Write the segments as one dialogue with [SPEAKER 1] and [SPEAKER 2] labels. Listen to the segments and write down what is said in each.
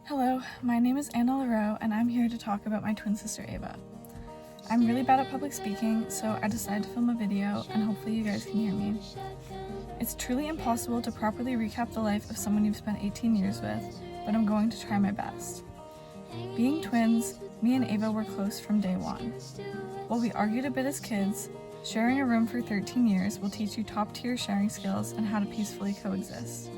[SPEAKER 1] Hello, my name is Anna LaRoe, and I'm here to talk about my twin sister Ava. I'm really bad at public speaking, so I decided to film a video, and hopefully you guys can hear me. It's truly impossible to properly recap the life of someone you've spent 18 years with, but I'm going to try my best. Being twins, me and Ava were close from day one. While we argued a bit as kids, sharing a room for 13 years will teach you top-tier sharing skills and how to peacefully coexist.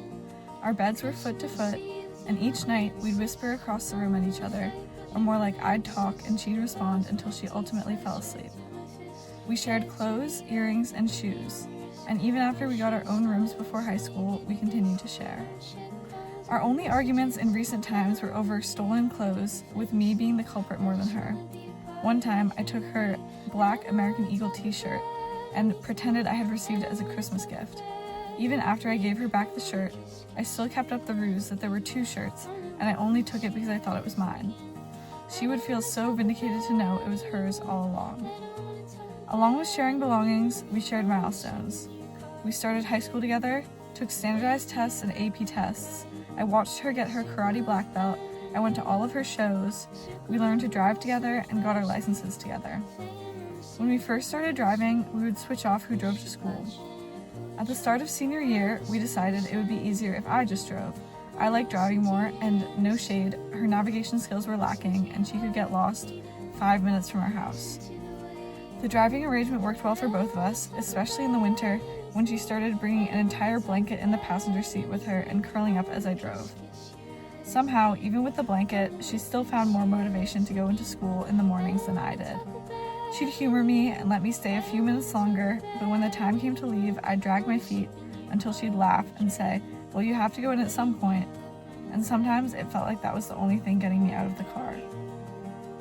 [SPEAKER 1] Our beds were foot to foot, and each night we'd whisper across the room at each other, or more like I'd talk and she'd respond until she ultimately fell asleep. We shared clothes, earrings, and shoes, and even after we got our own rooms before high school, we continued to share. Our only arguments in recent times were over stolen clothes, with me being the culprit more than her. One time, I took her black American Eagle t-shirt and pretended I had received it as a Christmas gift. Even after I gave her back the shirt, I still kept up the ruse that there were two shirts, and I only took it because I thought it was mine. She would feel so vindicated to know it was hers all along. Along with sharing belongings, we shared milestones. We started high school together, took standardized tests and AP tests. I watched her get her karate black belt. I went to all of her shows. We learned to drive together and got our licenses together. When we first started driving, we would switch off who drove to school. At the start of senior year, we decided it would be easier if I just drove. I liked driving more, and no shade, her navigation skills were lacking, and she could get lost 5 minutes from our house. The driving arrangement worked well for both of us, especially in the winter when she started bringing an entire blanket in the passenger seat with her and curling up as I drove. Somehow, even with the blanket, she still found more motivation to go into school in the mornings than I did. She'd humor me and let me stay a few minutes longer, but when the time came to leave, I'd drag my feet until she'd laugh and say, "Well, you have to go in at some point," and sometimes it felt like that was the only thing getting me out of the car.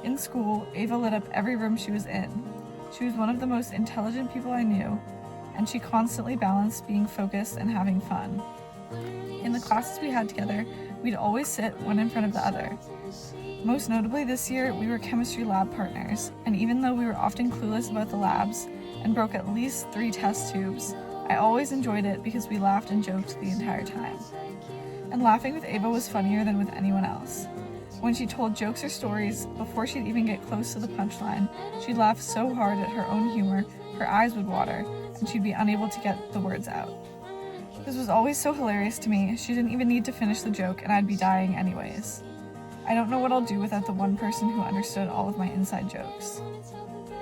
[SPEAKER 1] In school, Ava lit up every room she was in. She was one of the most intelligent people I knew, and she constantly balanced being focused and having fun. In the classes we had together, we'd always sit one in front of the other. Most notably this year, we were chemistry lab partners, and even though we were often clueless about the labs and broke at least 3 test tubes, I always enjoyed it because we laughed and joked the entire time. And laughing with Ava was funnier than with anyone else. When she told jokes or stories, before she'd even get close to the punchline, she'd laugh so hard at her own humor, her eyes would water, and she'd be unable to get the words out. This was always so hilarious to me, she didn't even need to finish the joke and I'd be dying anyways. I don't know what I'll do without the one person who understood all of my inside jokes.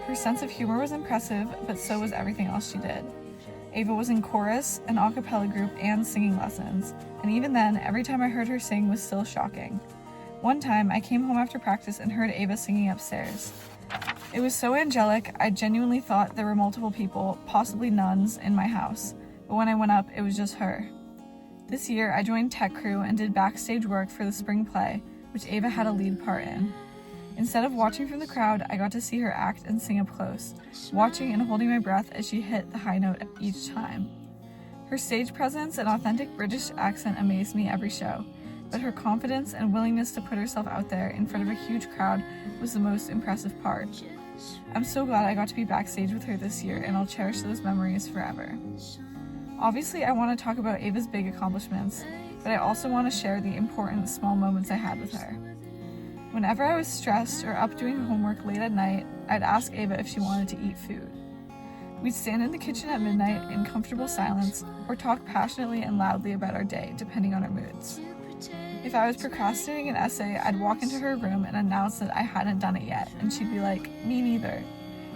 [SPEAKER 1] Her sense of humor was impressive, but so was everything else she did. Ava was in chorus, an a cappella group, and singing lessons, and even then, every time I heard her sing was still shocking. One time, I came home after practice and heard Ava singing upstairs. It was so angelic, I genuinely thought there were multiple people, possibly nuns, in my house, but when I went up, it was just her. This year, I joined tech crew and did backstage work for the spring play, which Ava had a lead part in. Instead of watching from the crowd, I got to see her act and sing up close, watching and holding my breath as she hit the high note each time. Her stage presence and authentic British accent amazed me every show, but her confidence and willingness to put herself out there in front of a huge crowd was the most impressive part. I'm so glad I got to be backstage with her this year, and I'll cherish those memories forever. Obviously, I want to talk about Ava's big accomplishments, but I also want to share the important small moments I had with her. Whenever I was stressed or up doing homework late at night, I'd ask Ava if she wanted to eat food. We'd stand in the kitchen at midnight in comfortable silence or talk passionately and loudly about our day, depending on our moods. If I was procrastinating an essay, I'd walk into her room and announce that I hadn't done it yet, and she'd be like, "Me neither."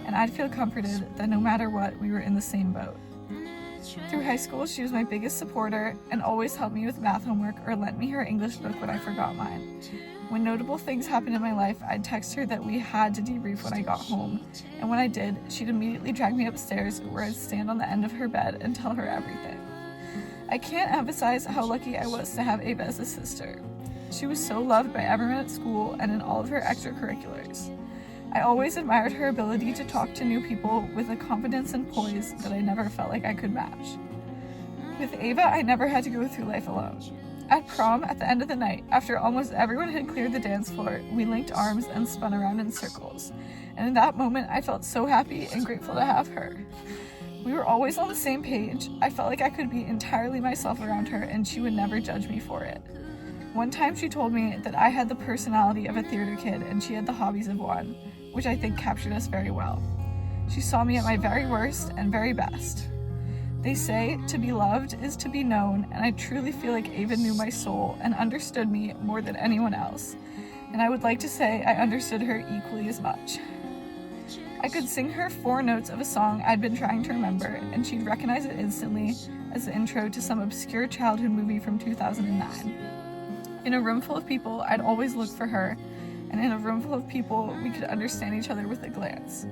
[SPEAKER 1] And I'd feel comforted that no matter what, we were in the same boat. Through high school, she was my biggest supporter and always helped me with math homework or lent me her English book when I forgot mine. When notable things happened in my life, I'd text her that we had to debrief when I got home, and when I did, she'd immediately drag me upstairs where I'd stand on the end of her bed and tell her everything. I can't emphasize how lucky I was to have Ava as a sister. She was so loved by everyone at school and in all of her extracurriculars. I always admired her ability to talk to new people with a confidence and poise that I never felt like I could match. With Ava, I never had to go through life alone. At prom, at the end of the night, after almost everyone had cleared the dance floor, we linked arms and spun around in circles. And in that moment, I felt so happy and grateful to have her. We were always on the same page. I felt like I could be entirely myself around her and she would never judge me for it. One time she told me that I had the personality of a theater kid and she had the hobbies of one, which I think captured us very well. She saw me at my very worst and very best. They say to be loved is to be known, and I truly feel like Ava knew my soul and understood me more than anyone else, and I would like to say I understood her equally as much. I could sing her 4 notes of a song I'd been trying to remember, and she'd recognize it instantly as the intro to some obscure childhood movie from 2009. In a room full of people, I'd always look for her, and in a room full of people, we could understand each other with a glance.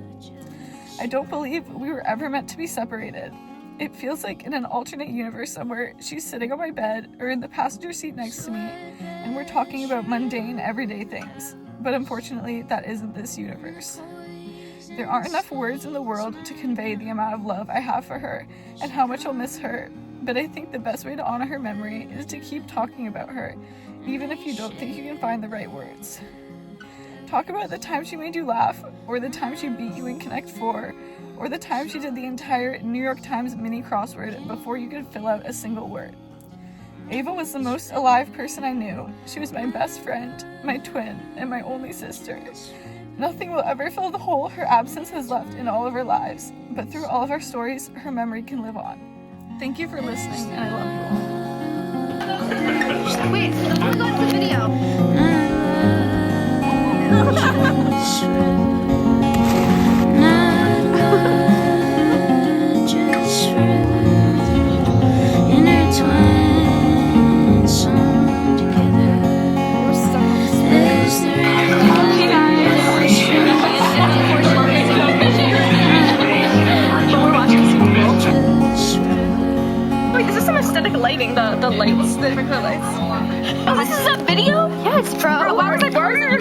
[SPEAKER 1] I don't believe we were ever meant to be separated. It feels like in an alternate universe somewhere, she's sitting on my bed or in the passenger seat next to me, and we're talking about mundane, everyday things. But unfortunately, that isn't this universe. There aren't enough words in the world to convey the amount of love I have for her and how much I'll miss her, but I think the best way to honor her memory is to keep talking about her, even if you don't think you can find the right words. Talk about the time she made you laugh, or the time she beat you in Connect 4, or the time she did the entire New York Times mini crossword before you could fill out a single word. Ava was the most alive person I knew. She was my best friend, my twin, and my only sister. Nothing will ever fill the hole her absence has left in all of our lives, but through all of our stories, her memory can live on. Thank you for listening, and I love you all.
[SPEAKER 2] Wait, before we go into the video.
[SPEAKER 3] Lighting, the lights, the different color lights.
[SPEAKER 2] Oh, this is a video?
[SPEAKER 3] Yes, bro.
[SPEAKER 2] Why was I born?